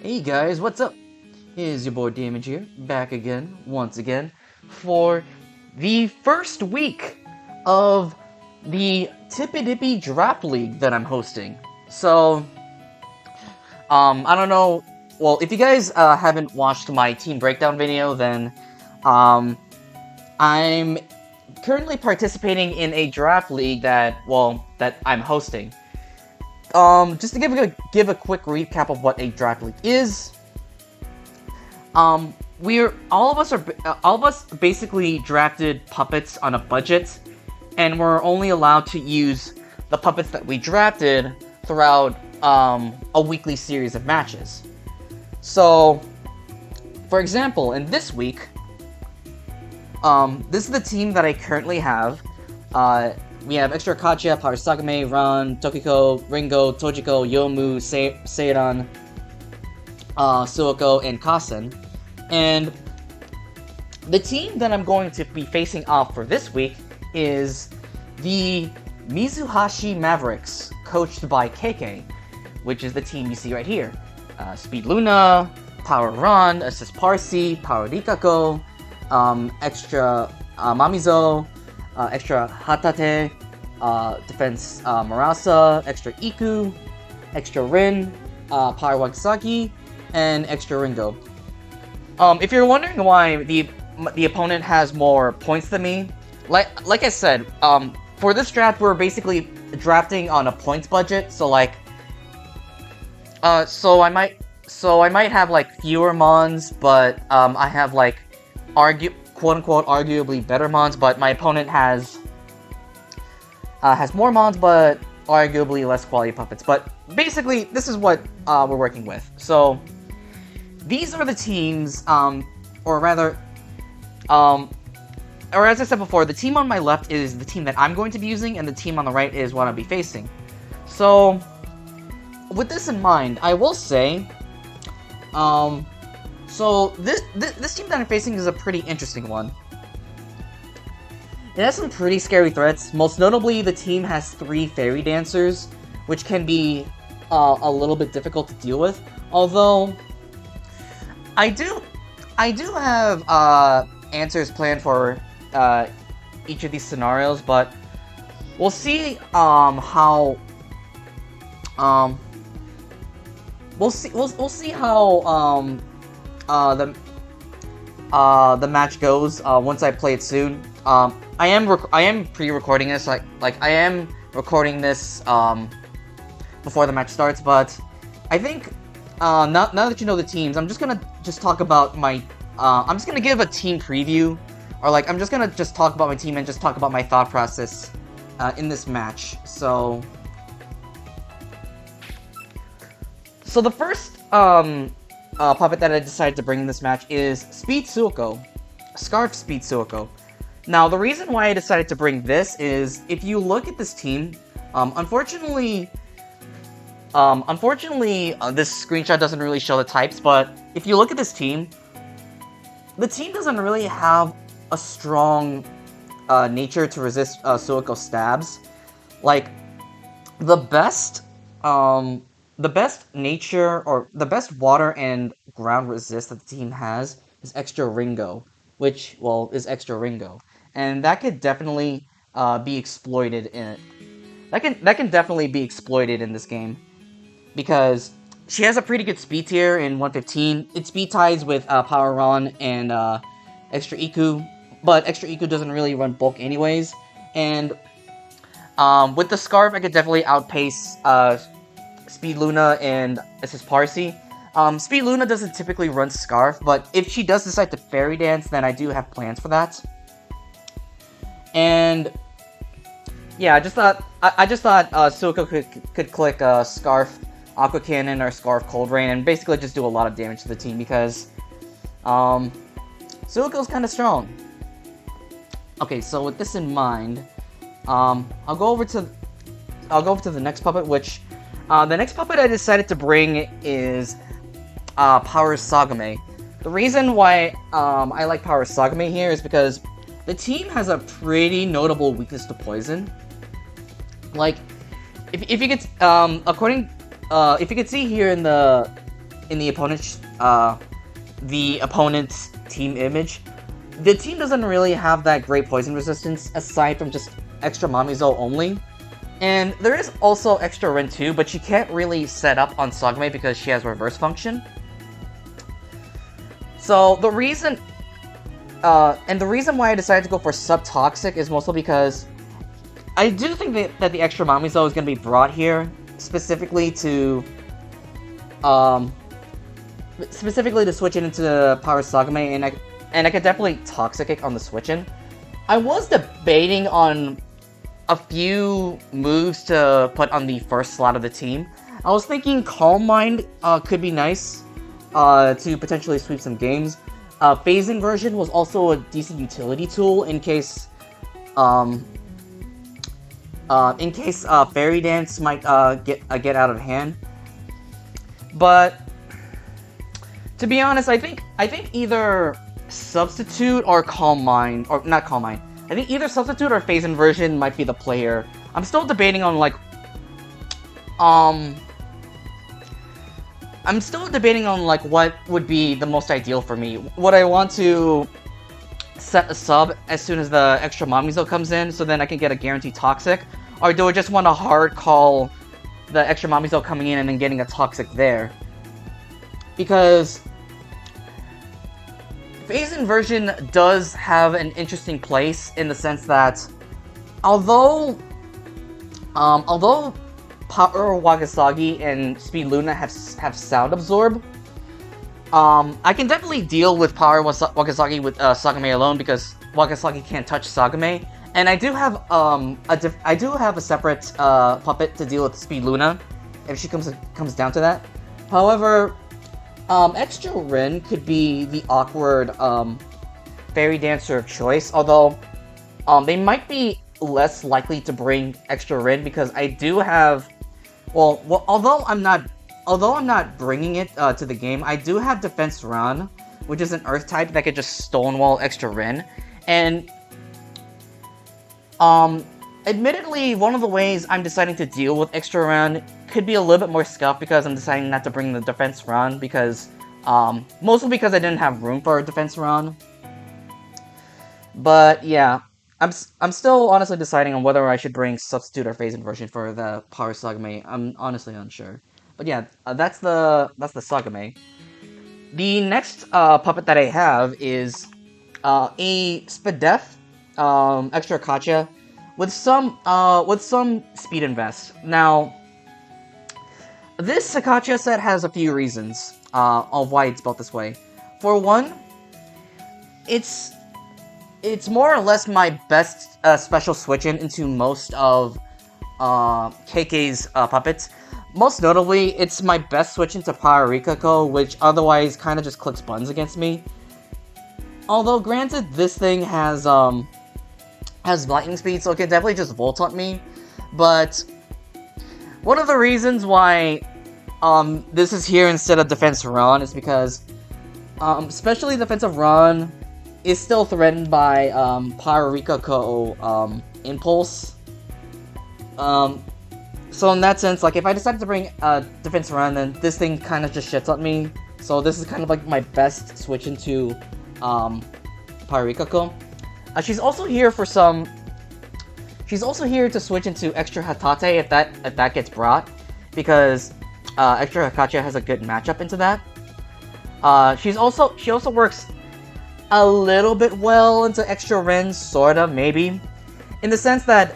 Hey guys, what's up? Here's your boy Damage here, back again, once again, for the first week of the TPDP Draft League that I'm hosting. So, I don't know, well, if you guys haven't watched my team breakdown video, then, I'm currently participating in a draft league that I'm hosting. Just to give a quick recap of what a draft league is. All of us basically drafted puppets on a budget, and we're only allowed to use the puppets that we drafted throughout a weekly series of matches. So, for example, in this week, this is the team that I currently have. We have Extra Kacha, Power Sagame, Ran, Tokiko, Ringo, Tojiko, Yomu, Seiran, Suoko, and Kasen. And the team that I'm going to be facing off for this week is the Mizuhashi Mavericks, coached by KK, which is the team you see right here. Speed Luna, Power Ran, Assist Parsi, Power Rikako, Extra Mamizo, Extra EHatate, Defense Marasa, Extra Iku, Extra Rin, Power Wagisaki, and Extra Ringo. If you're wondering why the opponent has more points than me, like I said, for this draft we're basically drafting on a points budget, so so I might have like fewer mons, but I have like quote-unquote arguably better mons, but my opponent has more mons, but arguably less quality puppets. But basically, this is what we're working with. So these are the teams, or as I said before, the team on my left is the team that I'm going to be using, and the team on the right is what I'll be facing. So with this in mind, I will say, so this team that I'm facing is a pretty interesting one. It has some pretty scary threats. Most notably, the team has 3 fairy dancers, which can be a little bit difficult to deal with. Although I do have answers planned for each of these scenarios, but we'll see how we'll see how the match goes once I play it soon. I am pre-recording this, like I am recording this before the match starts, but I think now that you know the teams, I'm just gonna talk about my I'm just gonna give a team preview, or like I'm just gonna talk about my team and just talk about my thought process in this match. So the first puppet that I decided to bring in this match is Speed Suoko, Scarf Speed Suoko. Now, the reason why I decided to bring this is, if you look at this team, unfortunately, this screenshot doesn't really show the types, but if you look at this team, the team doesn't really have a strong nature to resist Suoko stabs. Like, the best nature, or the best water and ground resist that the team has is Extra Ringo, which, well, is Extra Ringo. And that could definitely be exploited in that can definitely be exploited in this game, because she has a pretty good speed tier in 115. It speed ties with Power Ran and Extra Iku, but Extra Iku doesn't really run bulk anyways. And with the Scarf, I could definitely outpace Speed Luna and Assist Parsi. Speed Luna doesn't typically run Scarf, but if she does decide to Fairy Dance, then I do have plans for that. And yeah, I just thought Suoko could click Scarf Aqua Cannon or Scarf Cold Rain and basically just do a lot of damage to the team, because Suoko's kind of strong. Okay, so with this in mind, I'll go over to the next puppet, which the next puppet I decided to bring is Power Sagame. The reason why I like Power Sagame here is because the team has a pretty notable weakness to poison. Like, if you could if you could see here in the in the opponent's team image, the team doesn't really have that great poison resistance aside from just extra Mamizo only. And there is also extra Rin too, but she can't really set up on Sagame because she has reverse function. So the reason why I decided to go for Subtoxic is mostly because I do think that the extra Mamizo is going to be brought here specifically to switch it into Power Sagame, and I could definitely Toxic it on the switch in. I was debating on a few moves to put on the first slot of the team. I was thinking Calm Mind could be nice to potentially sweep some games. Phase Inversion was also a decent utility tool in case Fairy Dance might get out of hand. But to be honest, I think either Substitute or Calm Mind, or not Calm Mind. I think either Substitute or Phase Inversion might be the player. I'm still debating on what would be the most ideal for me. Would I want to set a sub as soon as the extra Mamizo comes in, so then I can get a guaranteed Toxic? Or do I just want to hard call the extra Mamizo coming in and then getting a Toxic there? Because Phase Inversion does have an interesting place in the sense that although Power Wagasagi and Speed Luna have Sound Absorb, I can definitely deal with Power Wagasagi with Sagame alone because Wagasagi can't touch Sagame, and I do have a separate puppet to deal with Speed Luna if she comes down to that. However, extra Rin could be the awkward Fairy Dancer of choice, although they might be less likely to bring extra Rin because I do have, although I'm not bringing it to the game, I do have Defense Run, which is an Earth type that could just Stonewall extra Rin, and admittedly, one of the ways I'm deciding to deal with extra Run could be a little bit more scuffed because I'm deciding not to bring the Defense Run because, mostly because I didn't have room for a Defense Run. But yeah, I'm still honestly deciding on whether I should bring Substitute or Phase Inversion for the Power Sagame. I'm honestly unsure. But yeah, that's the Sagame. The next puppet that I have is a Spadef extra Akacha with some speed invest. Now, this Akacha set has a few reasons of why it's built this way. For one, it's more or less my best special switch-in into most of KK's puppets. Most notably, it's my best switch into Power Rikako, which otherwise kind of just clicks buttons against me. Although, granted, this thing has lightning speed, so it can definitely just Volt Hunt me. But one of the reasons why this is here instead of Defense Run is because, especially Defensive Run is still threatened by Power Rikako Impulse. So in that sense, like if I decided to bring Defense Run, then this thing kind of just shits on me. So this is kind of like my best switch into Power Rikako. She's also here for some. She's also here to switch into extra EHatate if that gets brought, because extra Akacha has a good matchup into that. She also works a little bit well into extra Rin, sort of, maybe, in the sense that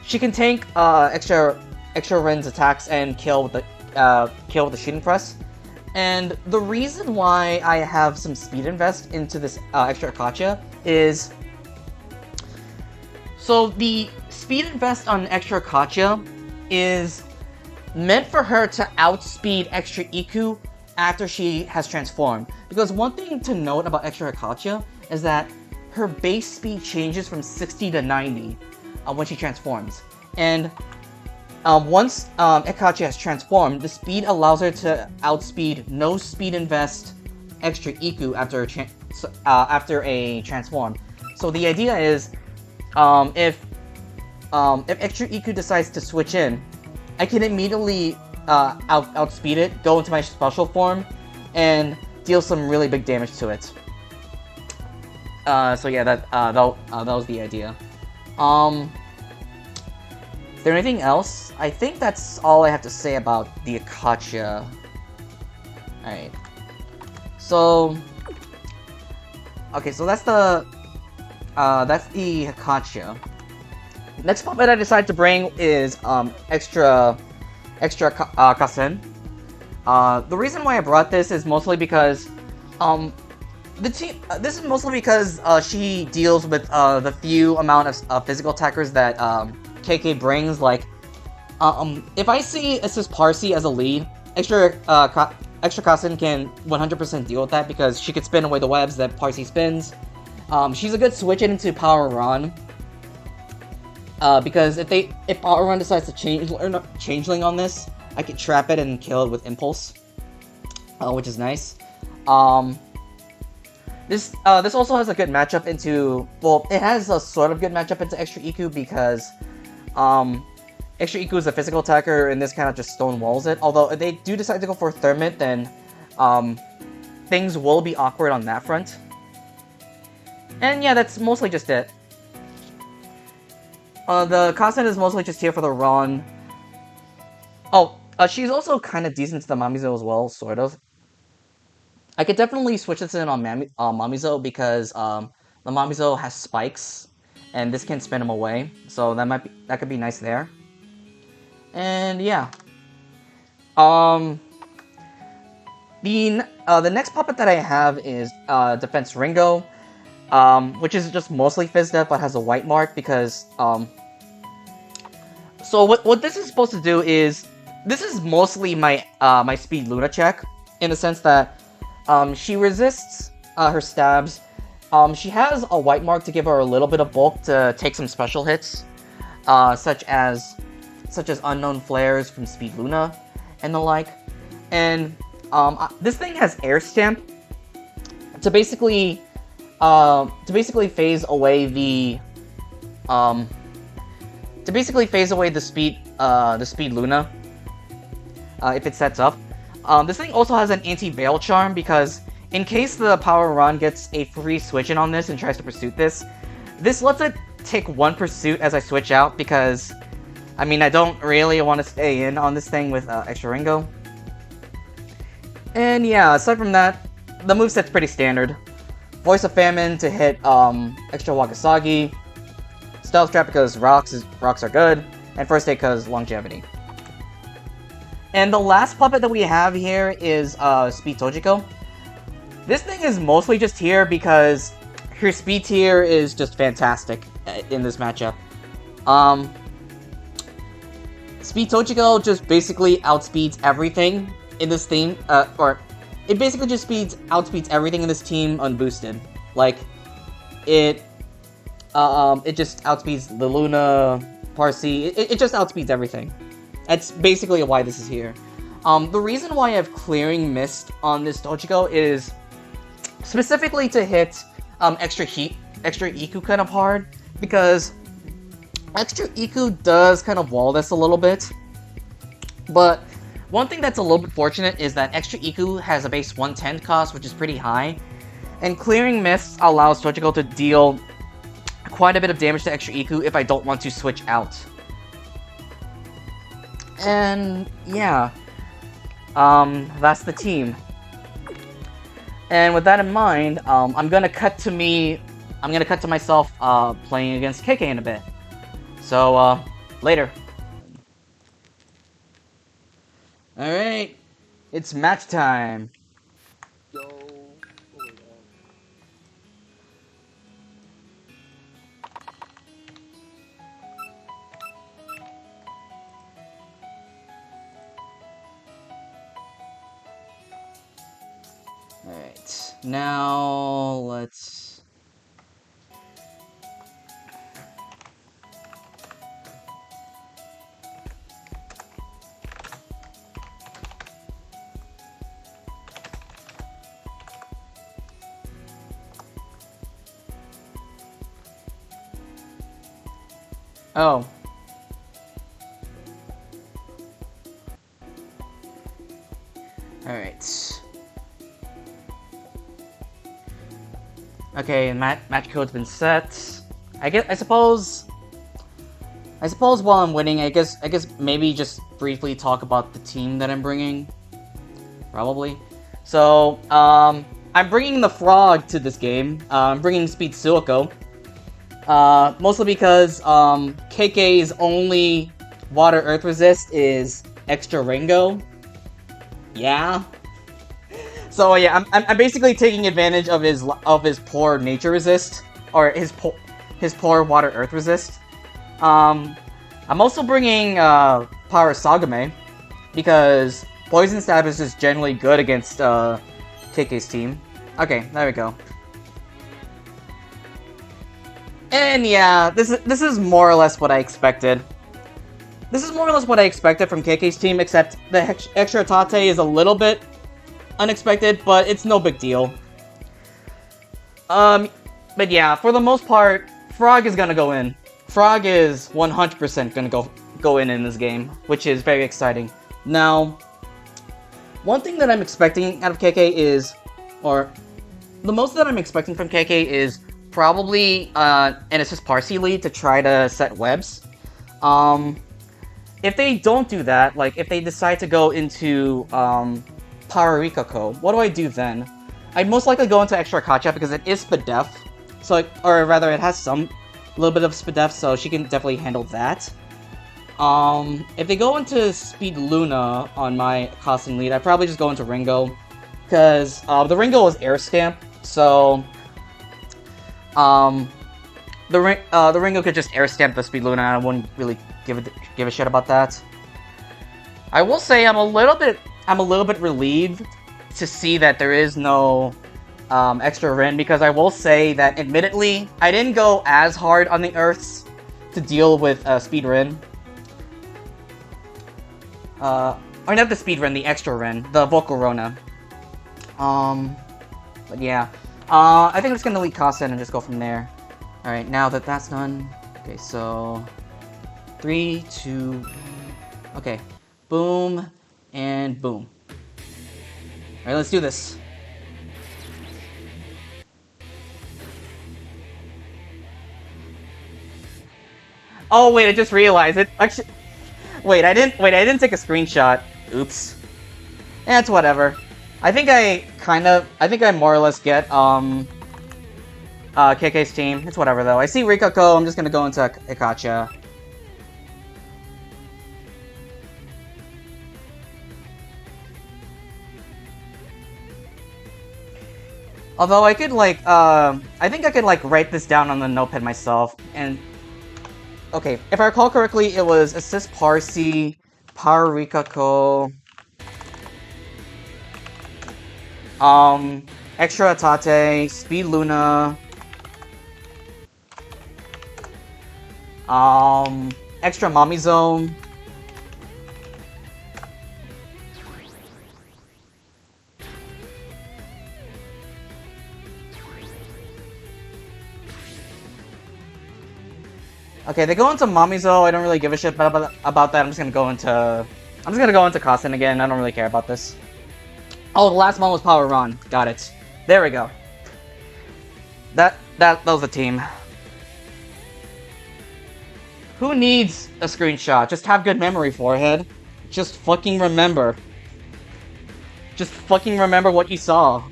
she can tank extra Rin's attacks and kill with the shooting press. And the reason why I have some speed invest into this extra Akacha is, so the speed invest on extra Akacha is meant for her to outspeed extra Iku after she has transformed. Because one thing to note about extra Akacha is that her base speed changes from 60 to 90 when she transforms. And once Akacha has transformed, the speed allows her to outspeed no speed invest extra Iku after a transform. So the idea is, if extra Iku decides to switch in, I can immediately outspeed it, go into my special form, and deal some really big damage to it. So yeah, that was the idea. Is there anything else? I think that's all I have to say about the Akacha. Alright. So... Okay, so that's the Akacha. Next puppet I decided to bring is extra Kasen. The reason why I brought this is mostly because this is mostly because she deals with the few amount of physical attackers that KK brings. Like if I see Assist Parsi as a lead, extra Kasen can 100% deal with that because she could spin away the webs that Parsi spins. She's a good switch it into Power Run. Because if Power Run decides to changeling on this, I could trap it and kill it with Impulse, which is nice. This also has a good matchup into, well, it has a sort of good matchup into Extra Iku because Extra Iku is a physical attacker and this kind of just stonewalls it. Although if they do decide to go for Thermite, then things will be awkward on that front. And yeah, that's mostly just it. The constant is mostly just here for the run. Oh, she's also kind of decent to the Mamizo as well, sort of. I could definitely switch this in on Mamizo because the Mamizo has spikes, and this can spin him away, so that could be nice there. And yeah, the next puppet that I have is Defense Ringo. Which is just mostly Fizz Def, but has a white mark because, so what this is supposed to do is, this is mostly my, my Speed Luna check, in the sense that, she resists, her stabs. She has a white mark to give her a little bit of bulk to take some special hits, such as Unknown Flares from Speed Luna, and the like. And, this thing has Air Stamp to basically phase away the speed Luna if it sets up. This thing also has an anti-veil charm because in case the Power Run gets a free switch in on this and tries to pursuit this lets it take one pursuit as I switch out because I mean I don't really want to stay in on this thing with extra Ringo. And yeah, aside from that, the moveset's pretty standard. Voice of Famine to hit extra Wakasagi, Stealth Trap because rocks are good, and First Aid because longevity. And the last puppet that we have here is Speed Tojiko. This thing is mostly just here because her speed tier is just fantastic in this matchup. Speed Tojiko just basically outspeeds everything in this theme, it basically just outspeeds everything in this team unboosted. Like, it just outspeeds the Luna, Parsi, it just outspeeds everything. That's basically why this is here. The reason why I have Clearing Mist on this Tojiko is specifically to hit extra Iku kind of hard, because extra Iku does kind of wall this a little bit, but one thing that's a little bit fortunate is that extra Iku has a base 110 cost, which is pretty high, and Clearing Mist allows Tojiko to deal quite a bit of damage to extra Iku if I don't want to switch out. And yeah, that's the team. And with that in mind, I'm gonna cut to myself playing against KK in a bit. So later. Alright, it's match time. Alright, now let's... Oh. Alright. Okay, match code's been set. I suppose while I'm winning, I guess maybe just briefly talk about the team that I'm bringing. Probably. So, I'm bringing the Frog to this game. I'm bringing Speed Suiko. Mostly because, KK's only Water Earth resist is extra Ringo. Yeah. So yeah, I'm basically taking advantage of his poor nature resist, or his poor Water Earth resist. I'm also bringing Power Sagame, because Poison Stab is just generally good against KK's team. Okay, there we go. And yeah, this is more or less what I expected. This is more or less what I expected from KK's team, except the extra EHatate is a little bit unexpected, but it's no big deal. But yeah, for the most part, Frog is gonna go in. Frog is 100% gonna go in this game, which is very exciting. Now, one thing that I'm expecting out of KK is, or the most that I'm expecting from KK is probably an assist Parsi lead to try to set webs. If they don't do that, like if they decide to go into Power Rikako, what do I do then? I'd most likely go into extra Kacha because it is Spadef, so or rather it has some little bit of Spadef, so she can definitely handle that. If they go into Speed Luna on my costing lead, I'd probably just go into Ringo, because the Ringo is Air Stamp, so the Ringo could just Air Stamp the Speed Luna, and I wouldn't really give a shit about that. I will say I'm a little bit relieved to see that there is no extra Rin, because I will say that admittedly I didn't go as hard on the Earths to deal with Speed Rin. Or not the Speed Rin, the extra Rin, the Vocal Rona. But yeah. I think I'm just gonna lead Kasen and just go from there. Alright, now that that's done. Okay, so 3, 2, okay. Boom, and boom. Alright, let's do this. Oh wait, I just realized it. Actually, wait, I didn't take a screenshot. Oops. It's whatever. I think I more or less get KK's team. It's whatever though. I see Rikako, I'm just gonna go into Ikacha. Although I could like I think I could like write this down on the notepad myself. And okay, if I recall correctly, it was Assist Parsi, Power Rikako, extra EHatate, Speed Luna, extra Mommy Zone, okay, they go into Mamizo. I don't really give a shit about that. I'm just gonna go into Kasen again. I don't really care about this. Oh, the last one was Power Ron. Got it. There we go. That was the team. Who needs a screenshot? Just have good memory, forehead. Just fucking remember. Just fucking remember what you saw.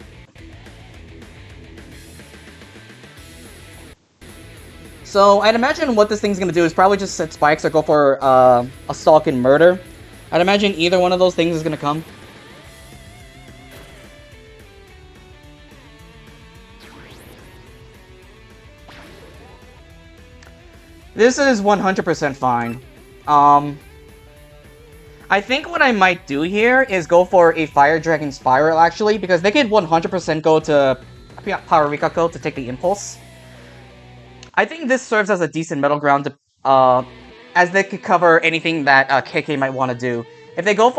So, I'd imagine what this thing's gonna do is probably just set spikes or go for a stalk and murder. I'd imagine either one of those things is gonna come. This is 100% fine. I think what I might do here is go for a Fire Dragon Spiral, actually, because they could 100% go to Power Rikako to take the Impulse. I think this serves as a decent middle ground to, as they could cover anything that KK might want to do. If they go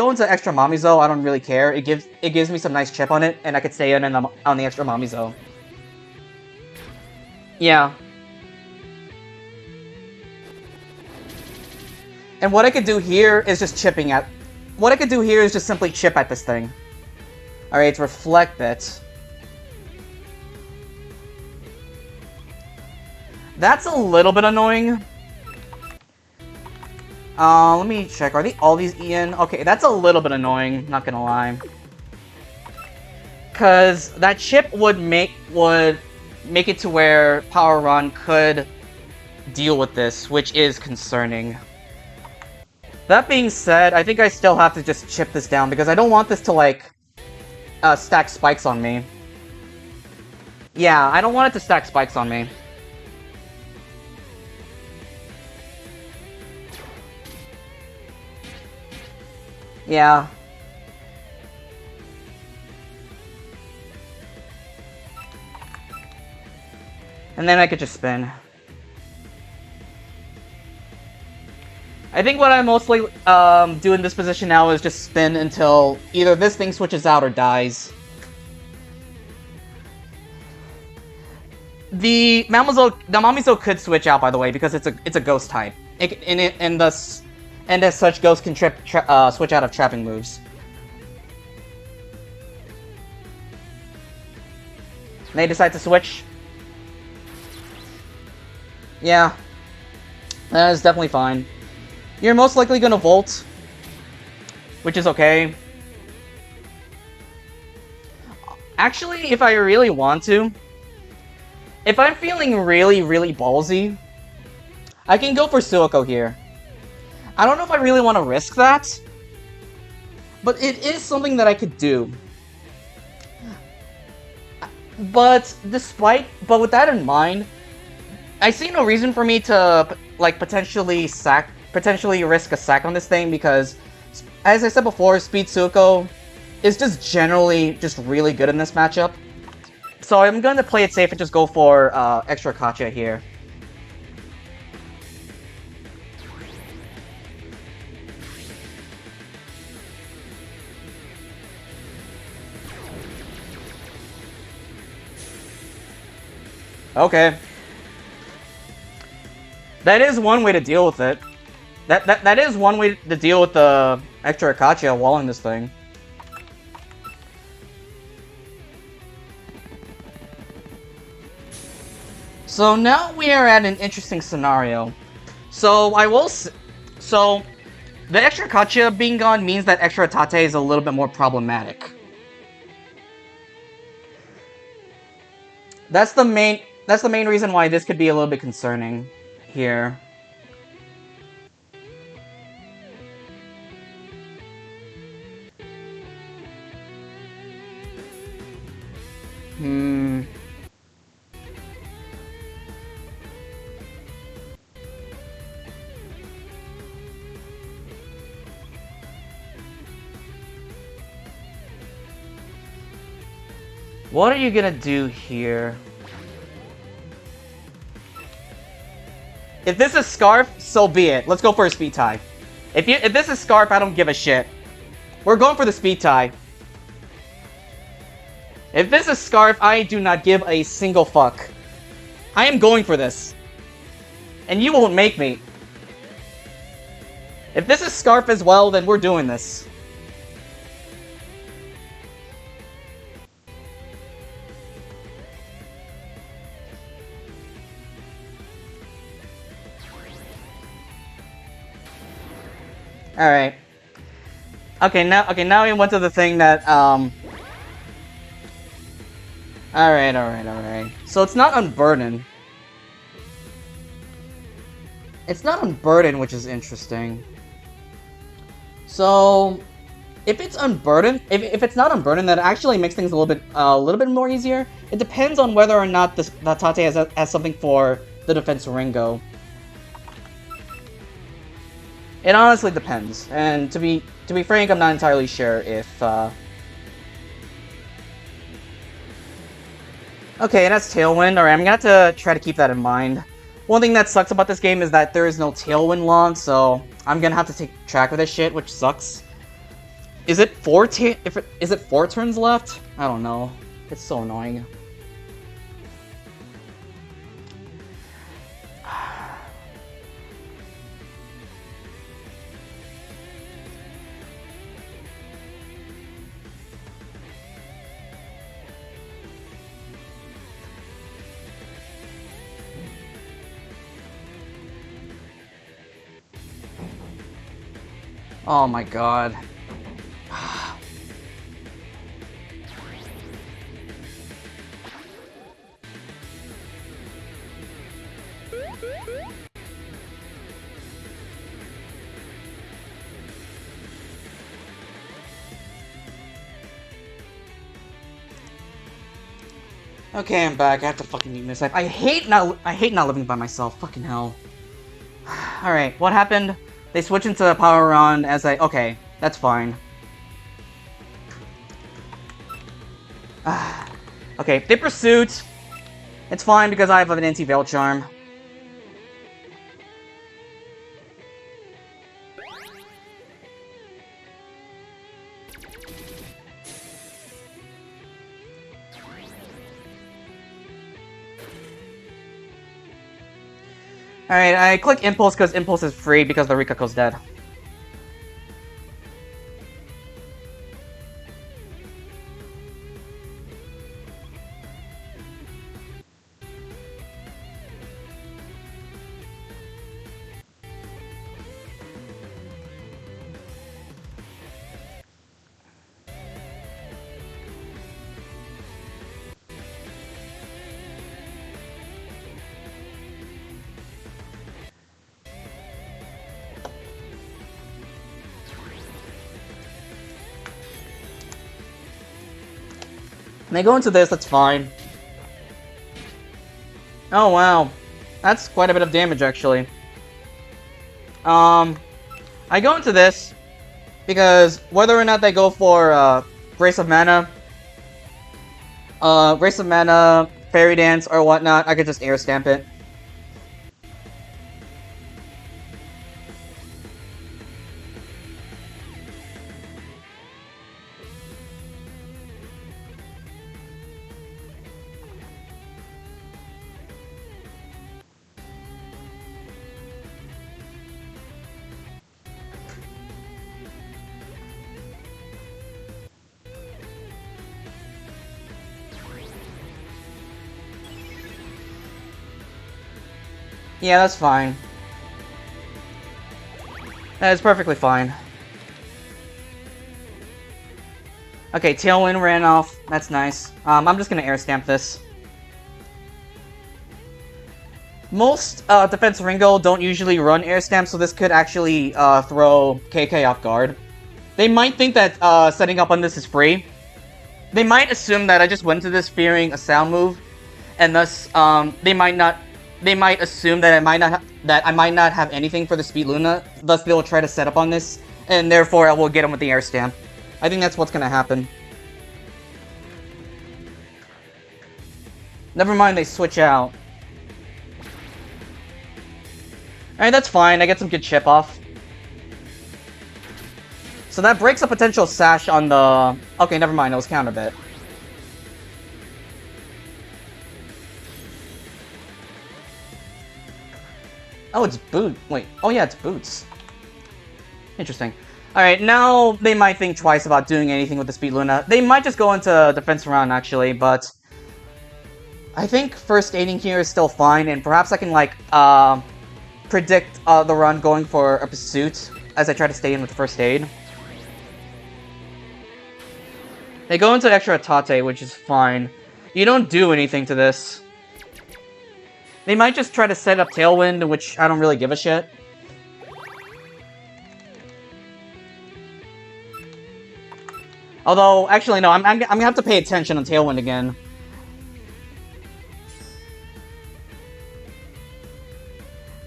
into extra Mamizo, I don't really care. It gives me some nice chip on it, and I could stay in on the extra Mamizo. Yeah. And what I could do here is just chipping at what I could do here is just simply chip at this thing. Alright, it's Reflect it. That's a little bit annoying. Let me check. Are all these Ian? Okay, that's a little bit annoying, not gonna lie. Cause that chip would make it to where Power Run could deal with this, which is concerning. That being said, I think I still have to just chip this down because I don't want this to, like, stack spikes on me. Yeah, I don't want it to stack spikes on me. Yeah. And then I could just spin. I think what I mostly do in this position now is just spin until either this thing switches out or dies. The Mamizo could switch out, by the way, because it's a ghost type. And as such, ghosts can switch out of trapping moves. They decide to switch. Yeah, that is definitely fine. You're most likely gonna Volt, which is okay. Actually, if I really want to, if I'm feeling really, really ballsy, I can go for Suiko here. I don't know if I really want to risk that, but it is something that I could do. But with that in mind, I see no reason for me to like potentially risk a sack on this thing because, as I said before, Speed Suiko is just generally just really good in this matchup. So I'm going to play it safe and just go for extra Kacha here. Okay. That is one way to deal with it. That is one way to deal with the extra Akachi walling this thing. So now we are at an interesting scenario. So the extra Akachi being gone means that extra EHatate is a little bit more problematic. That's the main reason why this could be a little bit concerning here. What are you gonna do here? If this is Scarf, so be it. Let's go for a speed tie. If this is Scarf, I don't give a shit. We're going for the speed tie. If this is Scarf, I do not give a single fuck. I am going for this. And you won't make me. If this is Scarf as well, then we're doing this. Alright. Okay, now we went to the thing that, Alright. So it's not Unburden. It's not Unburden, which is interesting. So, if it's Unburden, if it's not Unburden, that actually makes things a little bit more easier. It depends on whether or not the EHatate has something for the defense Ringo. It honestly depends, and to be frank, I'm not entirely sure if, Okay, that's Tailwind. Alright, I'm gonna have to try to keep that in mind. One thing that sucks about this game is that there is no Tailwind launch, so I'm gonna have to take track of this shit, which sucks. Is it 4 turns left? I don't know. It's so annoying. Oh my god. Okay, I'm back. I have to fucking eat this. I hate not living by myself. Fucking hell. Alright, what happened? They switch into power on as okay, that's fine. Okay, they pursuit. It's fine because I have an anti-veil charm. Alright, I click Impulse because Impulse is free because the Rikako's dead. And they go into this, that's fine. Oh wow. That's quite a bit of damage actually. I go into this because whether or not they go for Grace of Mana, Fairy Dance, or whatnot, I could just air stamp it. Yeah, that's fine. That is perfectly fine. Okay, Tailwind ran off. That's nice. I'm just gonna air stamp this. Most defense Ringo don't usually run air stamps, so this could actually throw KK off guard. They might think that setting up on this is free. They might assume that I just went to this fearing a sound move, and thus they might assume that I might not have anything for the Speed Luna. Thus, they will try to set up on this, and therefore I will get them with the air stamp. I think that's what's gonna happen. Never mind, they switch out. Alright, that's fine. I get some good chip off. So that breaks a potential sash on the... Okay, never mind. It was counter bit. Oh, it's boot. Wait. Oh, yeah, it's boots. Interesting. Alright, now they might think twice about doing anything with the Speed Luna. They might just go into defense round, actually, but... I think first aiding here is still fine, and perhaps I can, like, predict the run going for a pursuit as I try to stay in with first aid. They go into extra EHatate, which is fine. You don't do anything to this. They might just try to set up Tailwind, which I don't really give a shit. Although, actually, no, I'm gonna have to pay attention on Tailwind again.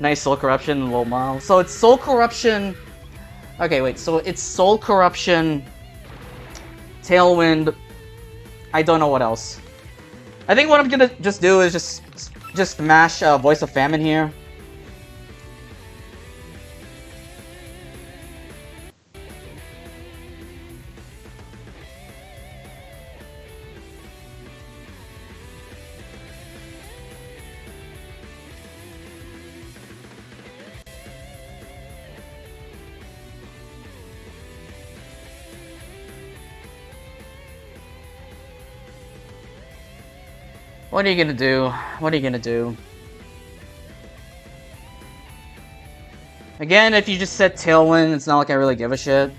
Nice Soul Corruption, low model. So it's Soul Corruption... Okay, wait, so it's Soul Corruption... Tailwind... I don't know what else. I think what I'm gonna just do is just mash Voice of Famine here. What are you gonna do? What are you gonna do? Again, if you just said Tailwind, it's not like I really give a shit.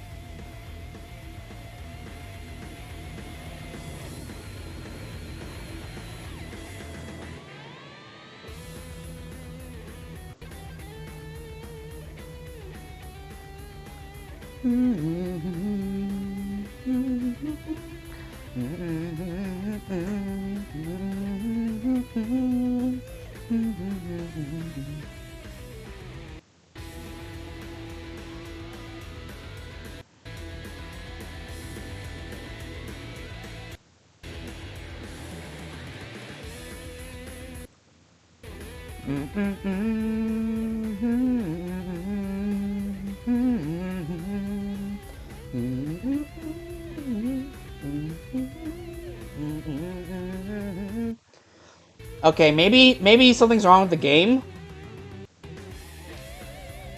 Okay, maybe something's wrong with the game.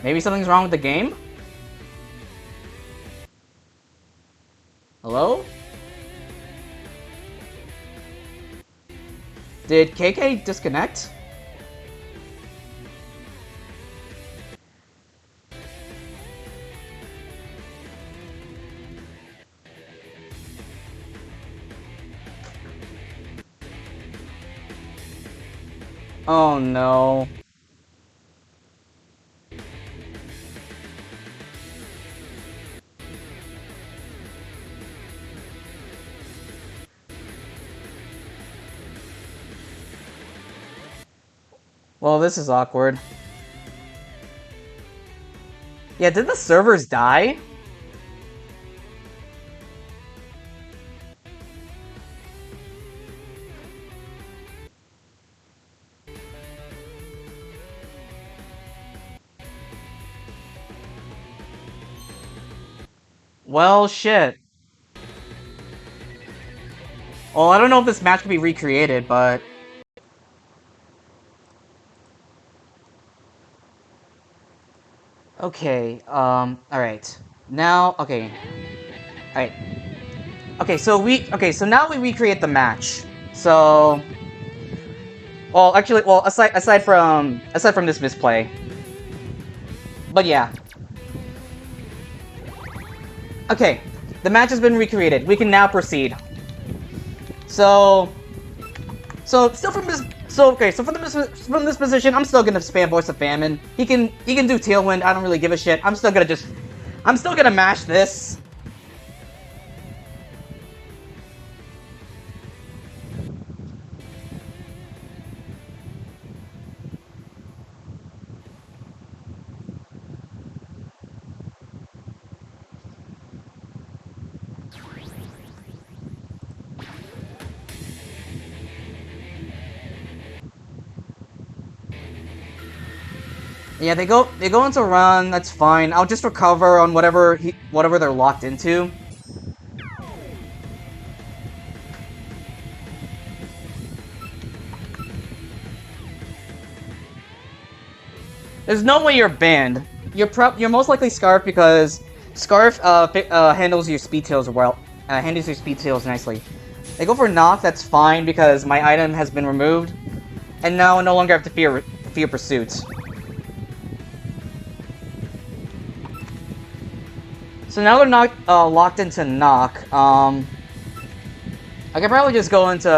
Maybe something's wrong with the game? Hello? Did KK disconnect? Oh no. Well, this is awkward. Yeah, did the servers die? Well, shit. Well, I don't know if this match can be recreated, but... Okay, alright. Now, okay. Alright. Okay, so now we recreate the match. So... Well, actually, aside from this misplay. But yeah. Okay, the match has been recreated. We can now proceed. So still from this, from this position, I'm still gonna spam Voice of Famine. He can do Tailwind. I don't really give a shit. I'm still gonna mash this. Yeah, they go into run. That's fine. I'll just recover on whatever they're locked into. There's no way you're banned. You're most likely Scarf because Scarf handles your speed tails well. Handles your speed tails nicely. They go for knock. That's fine because my item has been removed, and now I no longer have to fear pursuit. So now they're not locked into knock. I could probably just go into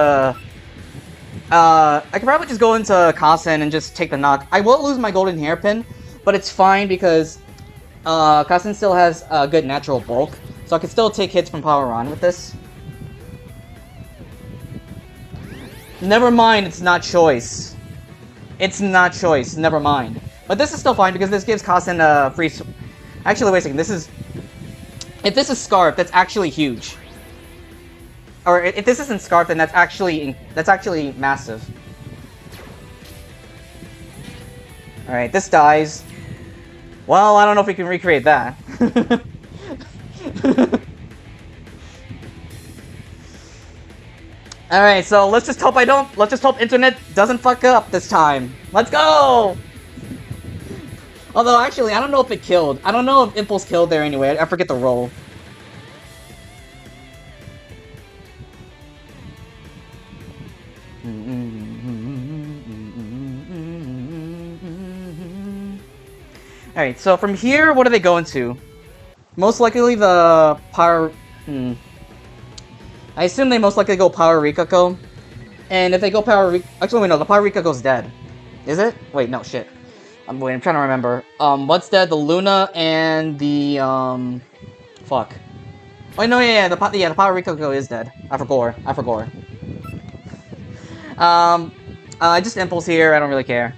Kasen and just take the knock. I will lose my golden hairpin, but it's fine because Kasen still has a good natural bulk, so I can still take hits from Power On with this. Never mind, it's not choice. It's not choice. Never mind. But this is still fine because this gives Kasen a free. Actually, wait a second. This is. If this is Scarf, that's actually huge. Or if this isn't Scarf, then that's actually massive. Alright, this dies. Well, I don't know if we can recreate that. Alright, so let's just hope internet doesn't fuck up this time. Let's go! Although, actually, I don't know if it killed. I don't know if Impulse killed there anyway. I forget the roll. Alright, so from here, what are they going to? Most likely the Power... I assume they most likely go Power Rikako. And if they go Power Rikako... Actually, wait, no, the Power Rikako's dead. Is it? Wait, no, shit. I'm trying to remember. What's dead? The Luna and the, fuck. Oh, no, yeah, the Power Rikako is dead. I forgot. Just Impulse here, I don't really care.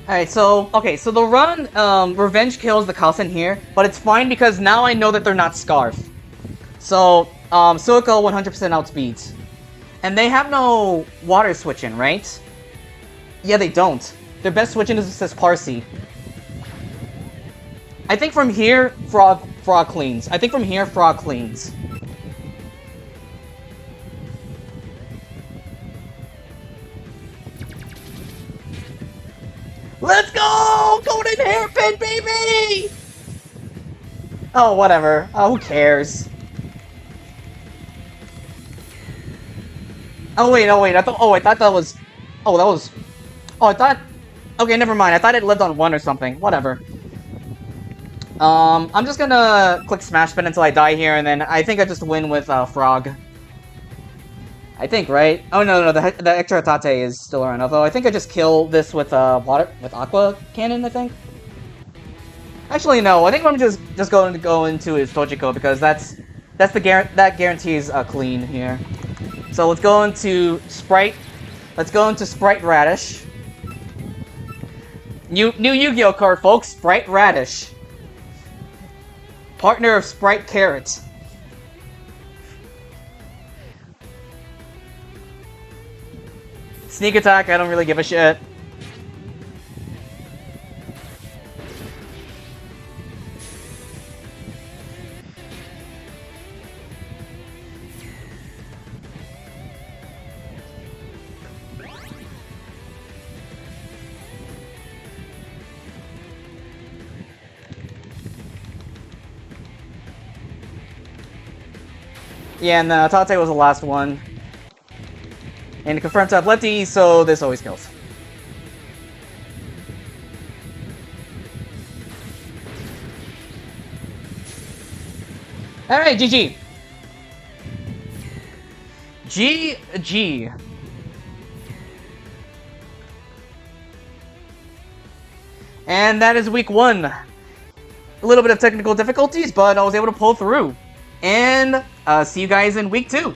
Alright, so, okay, so the run, Revenge kills the Kasen here, but it's fine because now I know that they're not Scarf. So, Suiko 100% outspeeds. And they have no water switching, right? Yeah, they don't. Their best switching is this Parsi. I think from here, Frog cleans. Let's go! Golden hairpin, baby! Oh, whatever. Who cares? Oh wait, I thought that was... Okay, never mind. I thought it lived on 1 or something. Whatever. I'm just gonna click Smash Spin until I die here, and then I think I just win with, Frog. I think, right? Oh, no, the extra EHatate is still around, although I think I just kill this with, Aqua Cannon, I think? Actually, no, I think I'm just going to go into his Tojiko, because that guarantees a clean here. So let's go into Sprite Radish. New Yu-Gi-Oh card, folks, Sprite Radish. Partner of Sprite Carrot. Sneak attack, I don't really give a shit. Yeah, and EHatate was the last one. And confirmed to have lefty, so this always kills. Alright, GG. GG. And that is week 1. A little bit of technical difficulties, but I was able to pull through. And see you guys in week 2.